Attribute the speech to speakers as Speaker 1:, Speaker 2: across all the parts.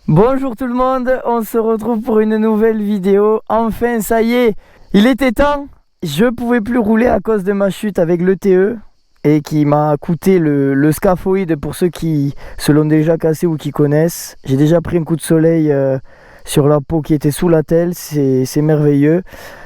Speaker 1: Bonjour tout le monde, on se retrouve pour une nouvelle vidéo. Enfin, ça y est, il était temps. Je pouvais plus rouler à cause de ma chute avec le TE et qui m'a coûté le scaphoïde pour ceux qui se l'ont déjà cassé ou qui connaissent. J'ai déjà pris un coup de soleil sur la peau qui était sous la telle, c'est merveilleux.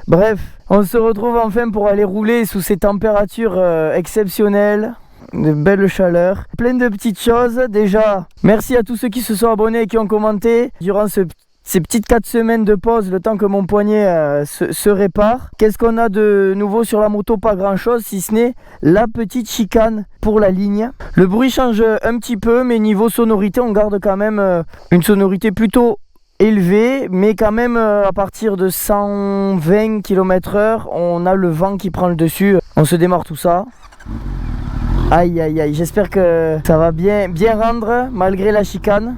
Speaker 1: Bref, on se retrouve enfin pour aller rouler sous ces températures exceptionnelles. De belles chaleurs, plein de petites choses. Déjà, merci à tous ceux qui se sont abonnés et qui ont commenté durant ces petites 4 semaines de pause, le temps que mon poignet se répare. Qu'est-ce qu'on a de nouveau sur la moto? Pas grand chose, si ce n'est la petite chicane pour la ligne. Le bruit change un petit peu, mais niveau sonorité, on garde quand même une sonorité plutôt élevée, mais quand même à partir de 120 km/h, on a le vent qui prend le dessus. On se démarre tout ça. Aïe aïe aïe, j'espère que ça va bien rendre malgré la chicane.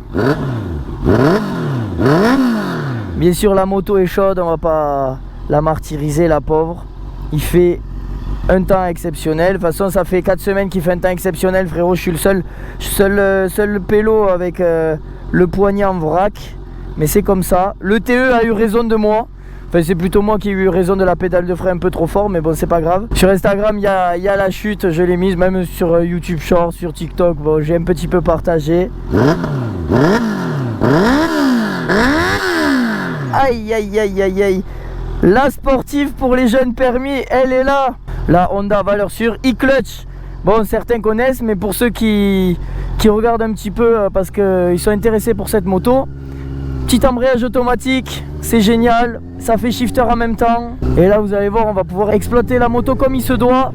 Speaker 1: Bien sûr la moto est chaude, on va pas la martyriser la pauvre. Il fait un temps exceptionnel. De toute façon ça fait 4 semaines qu'il fait un temps exceptionnel frérot. Je suis le seul pélo avec le poignet en vrac. Mais c'est comme ça. Le TE a eu raison de moi. Enfin, c'est plutôt moi qui ai eu raison de la pédale de frein un peu trop fort, mais bon, c'est pas grave. Sur Instagram, il y a la chute, je l'ai mise, même sur YouTube Short, sur TikTok, bon, j'ai un petit peu partagé. Aïe, aïe, aïe, aïe, aïe. La sportive pour les jeunes permis, elle est là. La Honda valeur sûre e-clutch. Bon, certains connaissent, mais pour ceux qui regardent un petit peu, parce qu'ils sont intéressés pour cette moto, petit embrayage automatique, c'est génial, ça fait shifter en même temps. Et là vous allez voir, on va pouvoir exploiter la moto comme il se doit.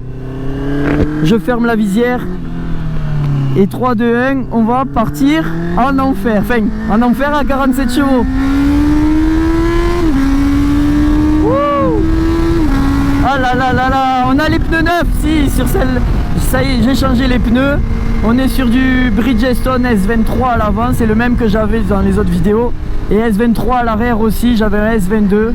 Speaker 1: Je ferme la visière. Et 3, 2, 1, on va partir en enfer. Enfin, en enfer à 47 chevaux. Wouh! Ah là là là là, on a les pneus neufs, si, sur celle... Ça y est, j'ai changé les pneus. On est sur du Bridgestone S23 à l'avant, c'est le même que j'avais dans les autres vidéos. Et S23 à l'arrière aussi, j'avais un S22.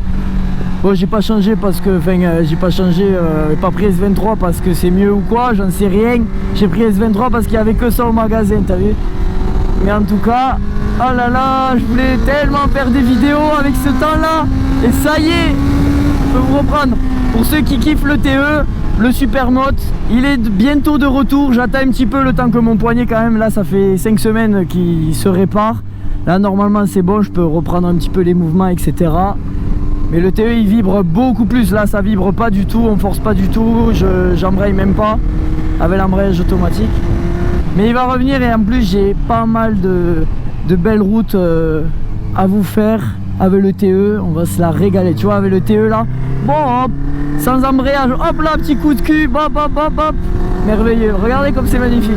Speaker 1: Bon, j'ai pas changé parce que, enfin, j'ai pas pris S23 parce que c'est mieux ou quoi, j'en sais rien. J'ai pris S23 parce qu'il y avait que ça au magasin, t'as vu? Mais en tout cas, oh là là, je voulais tellement faire des vidéos avec ce temps-là. Et ça y est, je peux vous reprendre. Pour ceux qui kiffent le TE, le Supermoto, il est bientôt de retour. J'attends un petit peu le temps que mon poignet, quand même, là ça fait 5 semaines qu'il se répare. Là normalement c'est bon, je peux reprendre un petit peu les mouvements, etc. Mais le TE il vibre beaucoup plus. Là ça vibre pas du tout, on force pas du tout, j'embraye même pas avec l'embrayage automatique. Mais il va revenir et en plus j'ai pas mal de belles routes à vous faire avec le TE. On va se la régaler, tu vois, avec le TE là. Bon hop, sans embrayage, hop là, petit coup de cul, hop hop hop hop. Merveilleux, regardez comme c'est magnifique.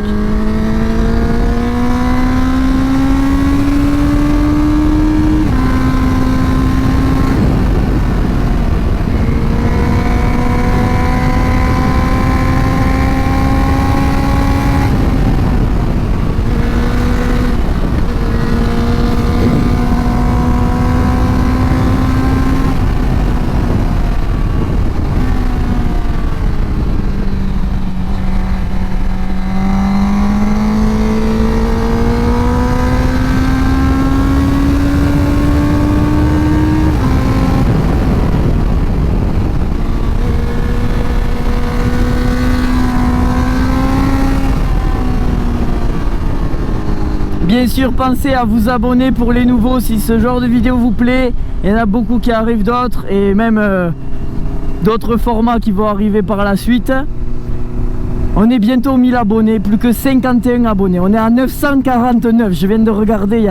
Speaker 1: Bien sûr, pensez à vous abonner pour les nouveaux si ce genre de vidéo vous plaît. Il y en a beaucoup qui arrivent d'autres et même d'autres formats qui vont arriver par la suite. On est bientôt aux 1000 abonnés, plus que 51 abonnés. On est à 949, je viens de regarder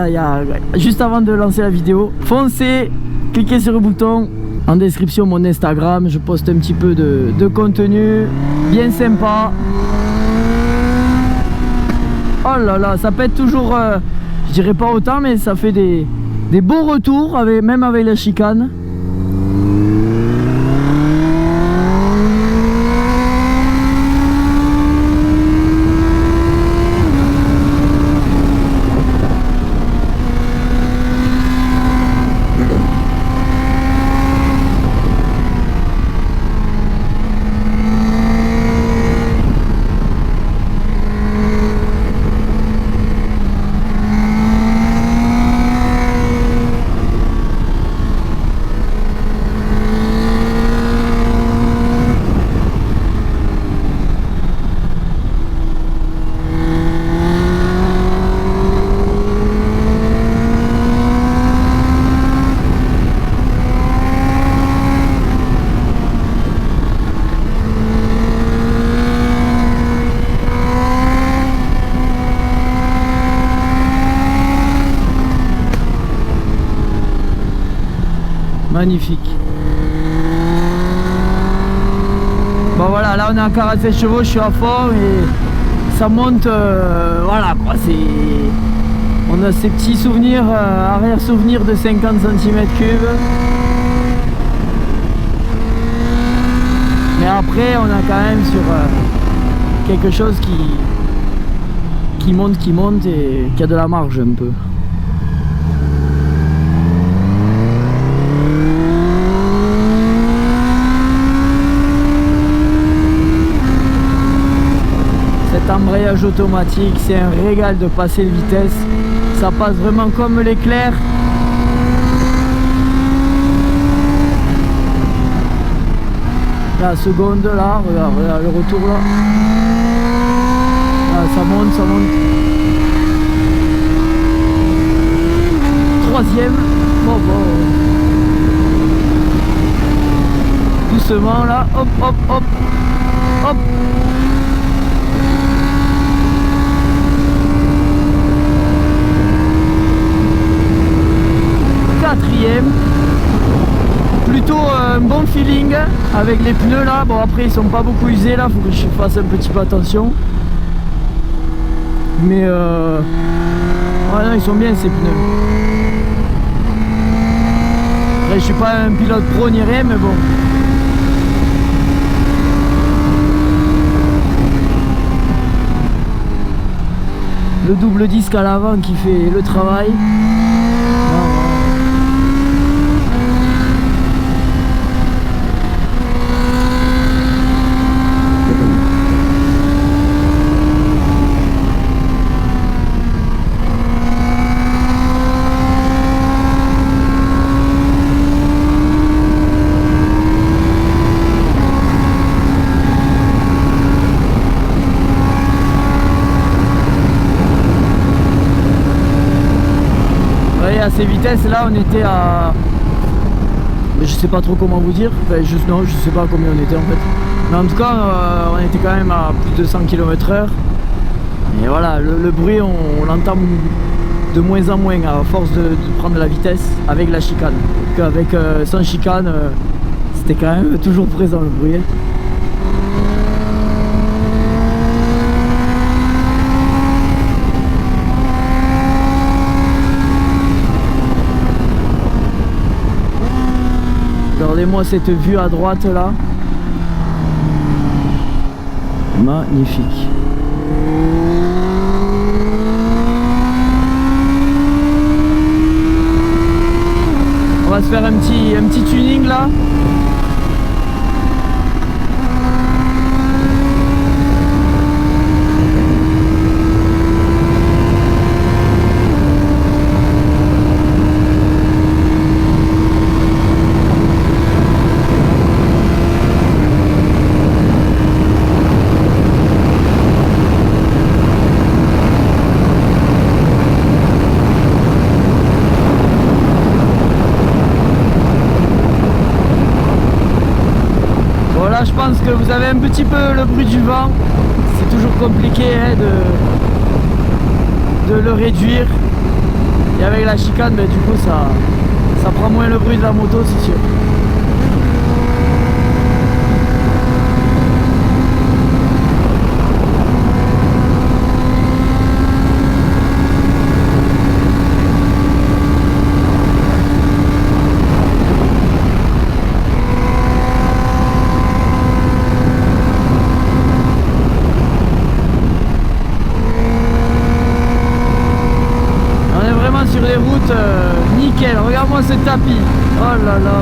Speaker 1: juste avant de lancer la vidéo. Foncez, cliquez sur le bouton. En description, mon Instagram, je poste un petit peu de contenu bien sympa. Oh là là, ça pète toujours, je dirais pas autant, mais ça fait des beaux retours, même avec la chicane. Magnifique. Bon voilà, là on est à 47 chevaux, je suis à fond et ça monte, voilà quoi, c'est... On a ces petits souvenirs, arrière-souvenirs de 50 cm3. Mais après on a quand même sur quelque chose qui monte et qui a de la marge un peu. Cet embrayage automatique, c'est un régal de passer le vitesse. Ça passe vraiment comme l'éclair. La seconde là, regarde le retour là. Là, ça monte, ça monte. Troisième. Bon. Doucement là, hop. Quatrième. Plutôt un bon feeling avec les pneus là. Bon après ils sont pas beaucoup usés là, faut que je fasse un petit peu attention. Mais ouais, non, ils sont bien ces pneus. Après je suis pas un pilote pro ni rien, mais bon. Le double disque à l'avant qui fait le travail. À ces vitesses là on était à, je sais pas trop comment vous dire, enfin, non je sais pas combien on était en fait, mais en tout cas on était quand même à plus de 100 km/h et voilà le bruit on l'entend de moins en moins à force de prendre la vitesse avec la chicane, qu'avec sans chicane c'était quand même toujours présent le bruit. Regardez-moi cette vue à droite là. Magnifique. On va se faire un petit tuning là. Je pense que vous avez un petit peu le bruit du vent. C'est toujours compliqué hein, de le réduire. Et avec la chicane, ben, du coup ça prend moins le bruit de la moto, c'est sûr. Sur les routes, nickel. Regarde-moi ce tapis. Oh là là.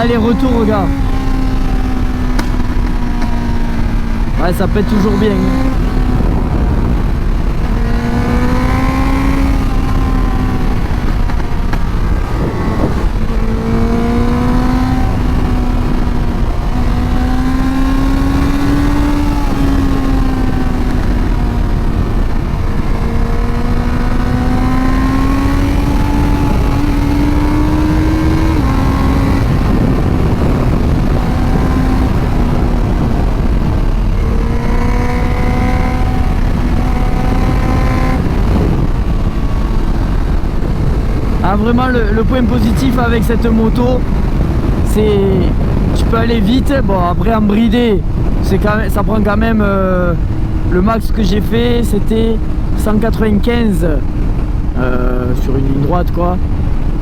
Speaker 1: aller-retour, regarde. Ouais, ça pète toujours bien. Ah, vraiment le point positif avec cette moto, c'est tu peux aller vite. Bon, après en bridé, c'est quand même, ça prend quand même le max que j'ai fait, c'était 195 sur une ligne droite quoi.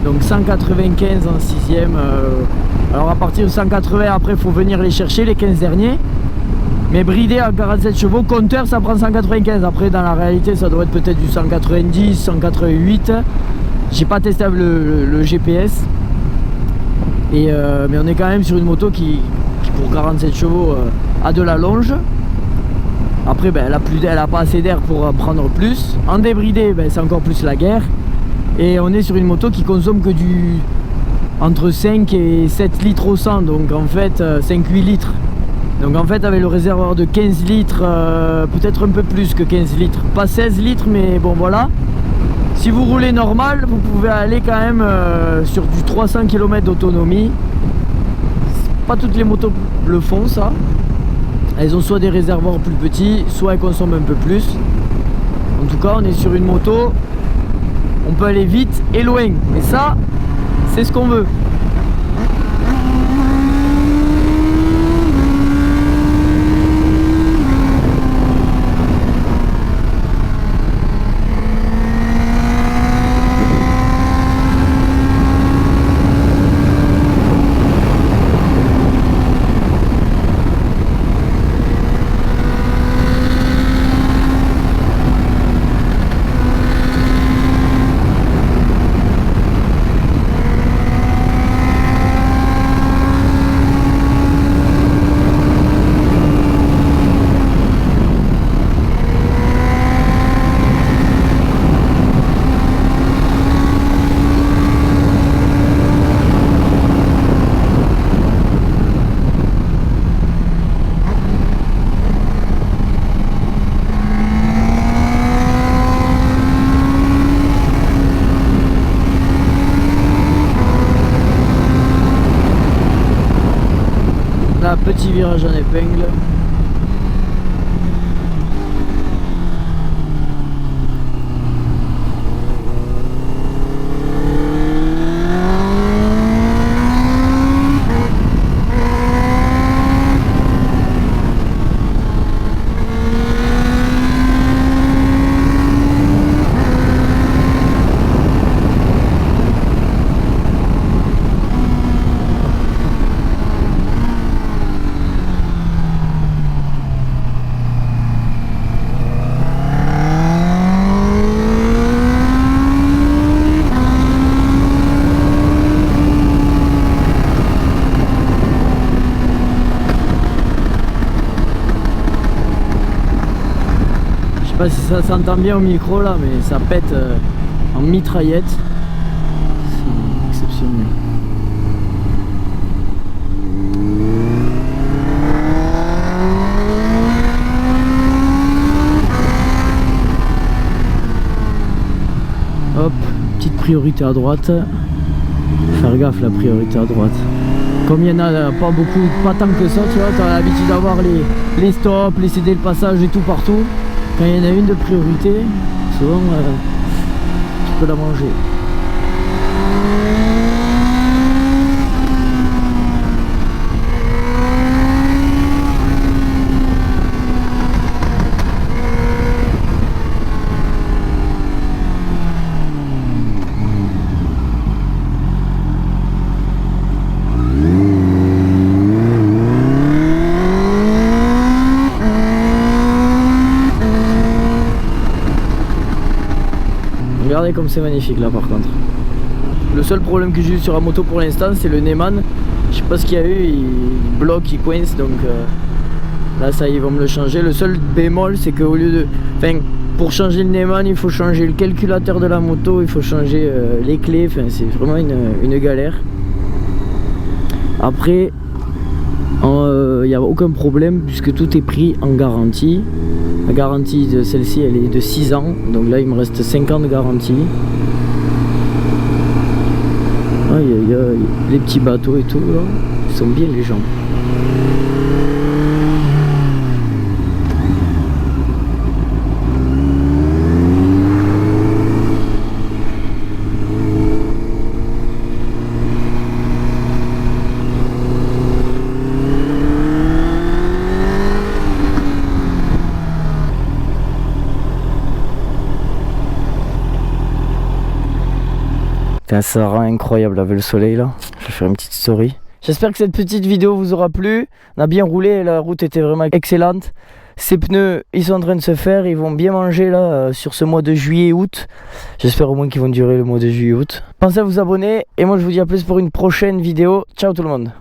Speaker 1: Donc 195 en 6ème. Alors à partir de 180 après il faut venir les chercher les 15 derniers. Mais bridé à 47 chevaux, compteur ça prend 195. Après dans la réalité ça doit être peut-être du 190, 188. J'ai pas testé avec le GPS. Et mais on est quand même sur une moto qui pour 47 chevaux a de la longe. Après ben, elle a pas assez d'air pour prendre plus. En débridé ben, c'est encore plus la guerre. Et on est sur une moto qui consomme que du entre 5 et 7 litres au 100. Donc en fait 5-8 litres. Donc en fait avec le réservoir de 15 litres, peut-être un peu plus que 15 litres. Pas 16 litres mais bon voilà. Si vous roulez normal, vous pouvez aller quand même sur du 300 km d'autonomie. Pas toutes les motos le font ça. Elles ont soit des réservoirs plus petits, soit elles consomment un peu plus. En tout cas, on est sur une moto, on peut aller vite et loin. Et ça, c'est ce qu'on veut. Petit virage en épingle. Je sais pas si ça s'entend bien au micro là, mais ça pète en mitraillette. C'est exceptionnel. Hop, petite priorité à droite. Faire gaffe la priorité à droite. Comme il y en a pas beaucoup, pas tant que ça, tu vois, tu as l'habitude d'avoir les stops, les céder le passage et tout partout. Quand il y en a une de priorité, souvent tu peux la manger. Regardez comme c'est magnifique là par contre. Le seul problème que j'ai eu sur la moto pour l'instant c'est le Neyman. Je sais pas ce qu'il y a eu, il bloque, il coince, donc là ça ils vont me le changer. Le seul bémol c'est qu'au lieu de... Enfin, pour changer le Neyman il faut changer le calculateur de la moto, il faut changer les clés, enfin c'est vraiment une galère. Après, il n'y a aucun problème puisque tout est pris en garantie. La garantie de celle-ci elle est de 6 ans, donc là il me reste 5 ans de garantie. Ah, il y a les petits bateaux et tout là, ils sont bien les gens. Ça rend incroyable avec le soleil là. Je vais faire une petite story. J'espère que cette petite vidéo vous aura plu. On a bien roulé, la route était vraiment excellente. Ces pneus, ils sont en train de se faire, ils vont bien manger là sur ce mois de juillet-août. J'espère au moins qu'ils vont durer le mois de juillet-août. Pensez à vous abonner et moi je vous dis à plus pour une prochaine vidéo. Ciao tout le monde.